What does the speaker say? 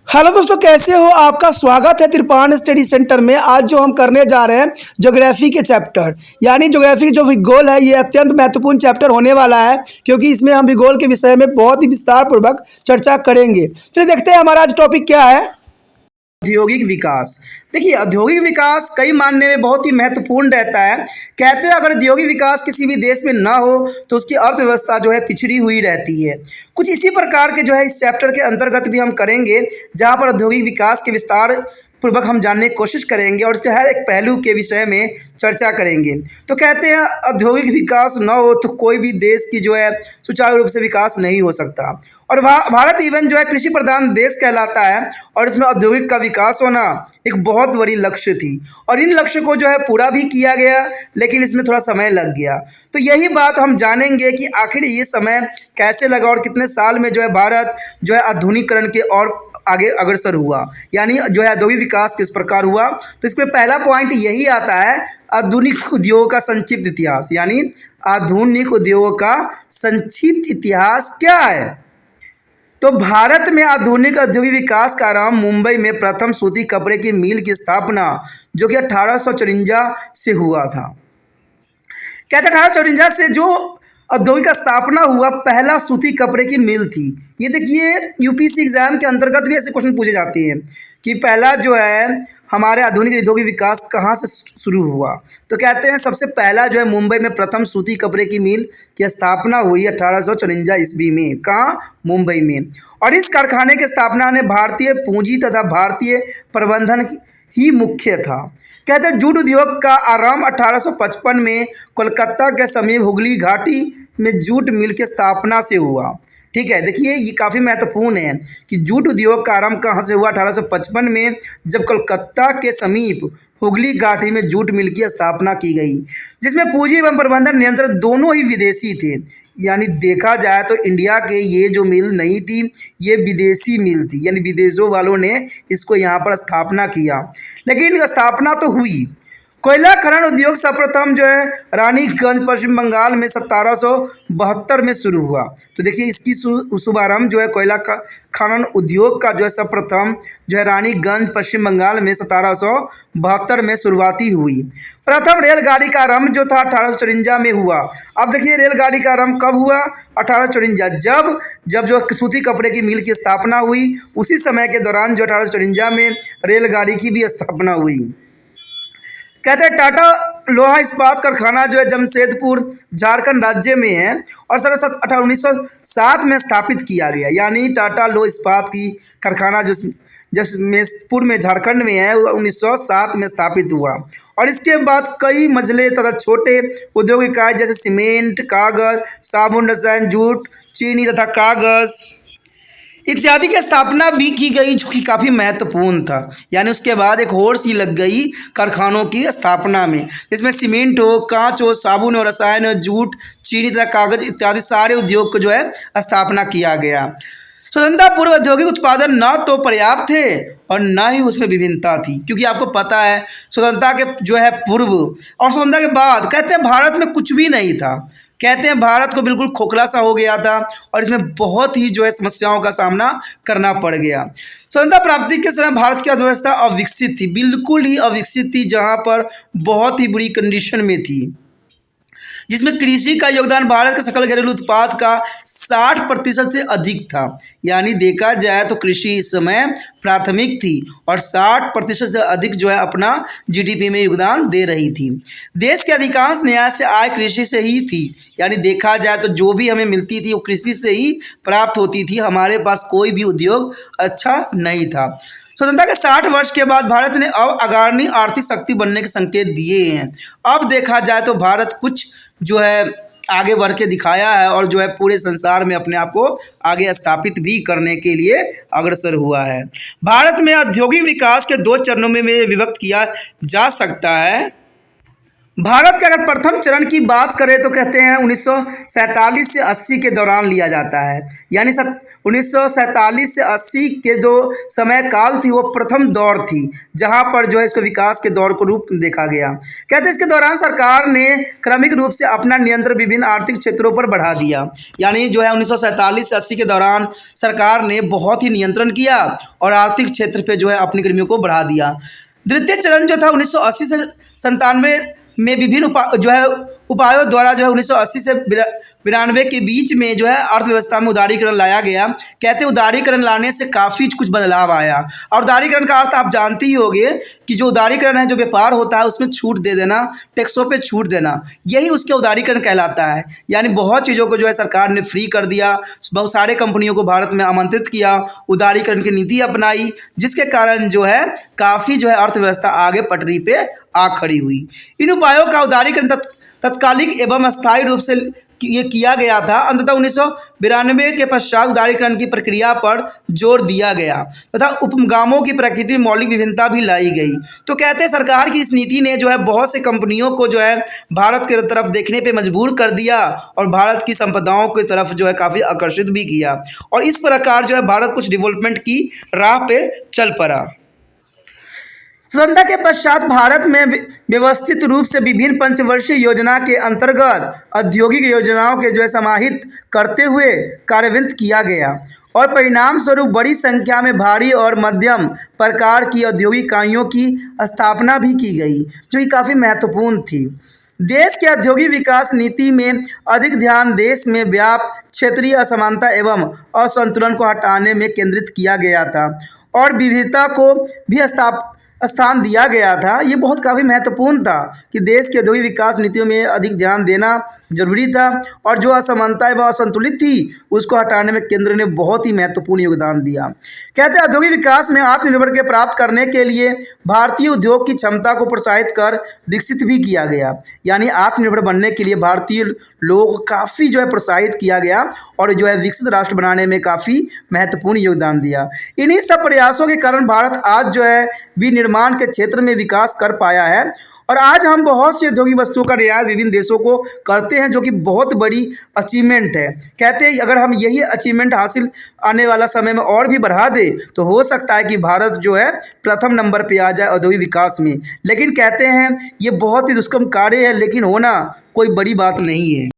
Hello दोस्तों, कैसे हो? आपका स्वागत है त्रिपान स्टडी सेंटर में। आज जो हम करने जा रहे हैं ज्योग्राफी के चैप्टर, यानी ज्योग्राफी जो भूगोल है, ये अत्यंत महत्वपूर्ण चैप्टर होने वाला है, क्योंकि इसमें हम भूगोल के विषय में बहुत ही विस्तार पूर्वक चर्चा करेंगे। चलिए देखते हैं हमारा आज टॉपिक क्या है। औद्योगिक विकास। देखिए, औद्योगिक विकास कई मायने में बहुत ही महत्वपूर्ण रहता है। कहते हैं अगर औद्योगिक विकास किसी भी देश में ना हो तो उसकी अर्थव्यवस्था जो है पिछड़ी हुई रहती है। कुछ इसी प्रकार के जो है इस चैप्टर के अंतर्गत भी हम करेंगे, जहाँ पर औद्योगिक विकास के विस्तार पूर्वक हम जानने की कोशिश करेंगे और इसके हर एक पहलू के विषय में चर्चा करेंगे। तो कहते हैं औद्योगिक विकास न हो तो कोई भी देश की जो है सुचारू रूप से विकास नहीं हो सकता। और भारत इवन जो है कृषि प्रधान देश कहलाता है, और इसमें औद्योगिक का विकास होना एक बहुत बड़ी लक्ष्य थी, और इन लक्ष्य को जो है पूरा भी किया गया, लेकिन इसमें थोड़ा समय लग गया। तो यही बात हम जानेंगे कि आखिर ये समय कैसे लगा और कितने साल में जो है भारत जो है आधुनिकीकरण के और आगे अग्रसर हुआ, यानी जो है औद्योगिक विकास किस प्रकार हुआ। तो इसमें पहला पॉइंट यही आता है, आधुनिक उद्योगों का संक्षिप्त इतिहास। यानी आधुनिक उद्योगों का संक्षिप्त इतिहास क्या है? तो भारत में आधुनिक औद्योगिक विकास का आरंभ मुंबई में प्रथम सूती कपड़े की मिल की स्थापना, जो कि 1854 से हुआ था। कहते 1854 से जो औद्योगिक का स्थापना हुआ, पहला सूती कपड़े की मिल थी। ये देखिए, यूपीएससी एग्जाम के अंतर्गत भी ऐसे क्वेश्चन पूछे जाते हैं कि पहला जो है हमारे आधुनिक औद्योगिक विकास कहाँ से शुरू हुआ। तो कहते हैं सबसे पहला जो है मुंबई में प्रथम सूती कपड़े की मिल की स्थापना हुई 1854 ईस्वी में। कहाँ? मुंबई में। और इस कारखाने की स्थापना ने भारतीय पूंजी तथा भारतीय प्रबंधन ही मुख्य था। कहते हैं जूट उद्योग का आरंभ 1855 में कोलकाता के समीप हुगली घाटी में जूट मिल की स्थापना से हुआ। ठीक है, देखिए ये काफ़ी महत्वपूर्ण है कि जूट उद्योग का आरंभ कहाँ से हुआ? 1855 में, जब कोलकाता के समीप हुगली घाटी में जूट मिल की स्थापना की गई, जिसमें पूंजी एवं प्रबंधन नियंत्रण दोनों ही विदेशी थे। यानी देखा जाए तो इंडिया के ये जो मिल नहीं थी, ये विदेशी मिल थी, यानी विदेशों वालों ने इसको यहाँ पर स्थापना किया, लेकिन स्थापना तो हुई। कोयला खनन उद्योग सर्वप्रथम जो है रानीगंज पश्चिम बंगाल में 1772 में शुरू हुआ। तो देखिए इसकी शुभारंभ जो है कोयला खनन उद्योग का जो है सर्वप्रथम जो है रानीगंज पश्चिम बंगाल में 1772 में शुरुआती हुई। प्रथम रेलगाड़ी का आरंभ जो था 1854 में हुआ। अब देखिए रेलगाड़ी का आरंभ कब हुआ? 1854, जब जो सूती कपड़े की मिल की स्थापना हुई, उसी समय के दौरान जो 1854 में रेलगाड़ी की भी स्थापना हुई। कहते हैं टाटा लोहा इस्पात कारखाना जो है जमशेदपुर झारखंड राज्य में है और 1907 में स्थापित किया गया। यानी टाटा लोहा इस्पात की कारखाना जो जमशेदपुर में झारखंड में है 1907 में स्थापित हुआ। और इसके बाद कई मझले तथा छोटे औद्योगिक इकाई जैसे सीमेंट, कागज, साबुन, रसायन, जूट, चीनी तथा कागज इत्यादि की स्थापना भी की गई, जो कि काफ़ी महत्वपूर्ण था। यानी उसके बाद एक होड़ सी लग गई कारखानों की स्थापना में, जिसमें सीमेंट हो, कांच हो, साबुन हो, रसायन हो, जूट, चीनी तथा कागज इत्यादि सारे उद्योग को जो है स्थापना किया गया। स्वतंत्रता पूर्व औद्योगिक उत्पादन न तो पर्याप्त थे और न ही उसमें विभिन्नता थी, क्योंकि आपको पता है स्वतंत्रता के जो है पूर्व और स्वतंत्रता के बाद कहते हैं भारत में कुछ भी नहीं था। कहते हैं भारत को बिल्कुल खोखला सा हो गया था और इसमें बहुत ही जो है समस्याओं का सामना करना पड़ गया। स्वतंत्रता प्राप्ति के समय भारत की अर्थव्यवस्था अविकसित थी, बिल्कुल ही अविकसित थी, जहाँ पर बहुत ही बुरी कंडीशन में थी, जिसमें कृषि का योगदान भारत के सकल घरेलू उत्पाद का 60% से अधिक था। यानी देखा जाए तो कृषि इस समय प्राथमिक थी और 60% से अधिक जो है अपना जीडीपी में योगदान दे रही थी। देश के अधिकांश न्याय से आय कृषि से ही थी। यानी देखा जाए तो जो भी हमें मिलती थी वो कृषि से ही प्राप्त होती थी, हमारे पास कोई भी उद्योग अच्छा नहीं था। स्वतंत्रता के 60 वर्ष के बाद भारत ने अब अग्रणी आर्थिक शक्ति बनने के संकेत दिए हैं। अब देखा जाए तो भारत कुछ जो है आगे बढ़ के दिखाया है और जो है पूरे संसार में अपने आप को आगे स्थापित भी करने के लिए अग्रसर हुआ है। भारत में औद्योगिक विकास के 2 चरणों में विभक्त किया जा सकता है। भारत के अगर प्रथम चरण की बात करें तो कहते हैं 1947 से 80 के दौरान लिया जाता है। यानी 1947 से 80 के जो समय काल थी वो प्रथम दौर थी, जहां पर जो है इसको विकास के दौर को रूप में देखा गया। कहते हैं इसके दौरान सरकार ने क्रमिक रूप से अपना नियंत्रण विभिन्न आर्थिक क्षेत्रों पर बढ़ा दिया। यानी जो है 1947 से 80 के दौरान सरकार ने बहुत ही नियंत्रण किया और आर्थिक क्षेत्र पे जो है अपनी कर्मियों को बढ़ा दिया। द्वितीय चरण जो था 1980 से 97 में विभिन्न उपायों द्वारा जो है 1980 से 92 के बीच में जो है अर्थव्यवस्था में उदारीकरण लाया गया। कहते उदारीकरण लाने से काफ़ी कुछ बदलाव आया। और उदारीकरण का अर्थ आप जानते ही होंगे कि जो उदारीकरण है, जो व्यापार होता है उसमें छूट दे देना, टैक्सों पे छूट देना, यही उसके उदारीकरण कहलाता है। यानी बहुत चीज़ों को जो है सरकार ने फ्री कर दिया, बहुत सारे कंपनियों को भारत में आमंत्रित किया, उदारीकरण की नीति अपनाई, जिसके कारण जो है काफ़ी जो है अर्थव्यवस्था आगे पटरी पे आ खड़ी हुई। इन उपायों का उदारीकरण तत्कालिक एवं अस्थायी रूप से ये किया गया था। अंततः 1992 के पश्चात उदारीकरण की प्रक्रिया पर जोर दिया गया तथा उपगामों की प्रकृति में मौलिक विभिन्नता भी लाई गई। तो कहते हैं सरकार की इस नीति ने जो है बहुत से कंपनियों को जो है भारत की तरफ देखने पे मजबूर कर दिया और भारत की संपदाओं की तरफ जो है काफ़ी आकर्षित भी किया, और इस प्रकार जो है भारत कुछ डेवलपमेंट की राह पे चल पड़ा। स्वतंत्रता के पश्चात भारत में व्यवस्थित रूप से विभिन्न पंचवर्षीय योजना के अंतर्गत औद्योगिक योजनाओं के जो है समाहित करते हुए कार्यान्वित किया गया और परिणाम स्वरूप बड़ी संख्या में भारी और मध्यम प्रकार की औद्योगिक इकाइयों की स्थापना भी की गई, जो कि काफ़ी महत्वपूर्ण थी। देश के औद्योगिक विकास नीति में अधिक ध्यान देश में व्याप्त क्षेत्रीय असमानता एवं असंतुलन को हटाने में केंद्रित किया गया था और विविधता को भी स्थान दिया गया था। ये बहुत काफ़ी महत्वपूर्ण था कि देश के औद्योगिक विकास नीतियों में अधिक ध्यान देना जरूरी था और जो असमानता एवं असंतुलित थी उसको हटाने में केंद्र ने बहुत ही महत्वपूर्ण योगदान दिया। कहते हैं औद्योगिक विकास में आत्मनिर्भर के प्राप्त करने के लिए भारतीय उद्योग की क्षमता को प्रोत्साहित कर विकसित भी किया गया। यानी आत्मनिर्भर बनने के लिए भारतीय लोगों को काफ़ी जो है प्रोत्साहित किया गया और जो है विकसित राष्ट्र बनाने में काफ़ी महत्वपूर्ण योगदान दिया। इन्हीं सब प्रयासों के कारण भारत आज जो है विनिर्माण के क्षेत्र में विकास कर पाया है और आज हम बहुत सी औद्योगिक वस्तुओं का निर्यात विभिन्न देशों को करते हैं, जो कि बहुत बड़ी अचीवमेंट है। कहते हैं अगर हम यही अचीवमेंट हासिल आने वाला समय में और भी बढ़ा दें तो हो सकता है कि भारत जो है प्रथम नंबर पे आ जाए औद्योगिक विकास में। लेकिन कहते हैं ये बहुत ही दुष्कर्म कार्य है, लेकिन होना कोई बड़ी बात नहीं है।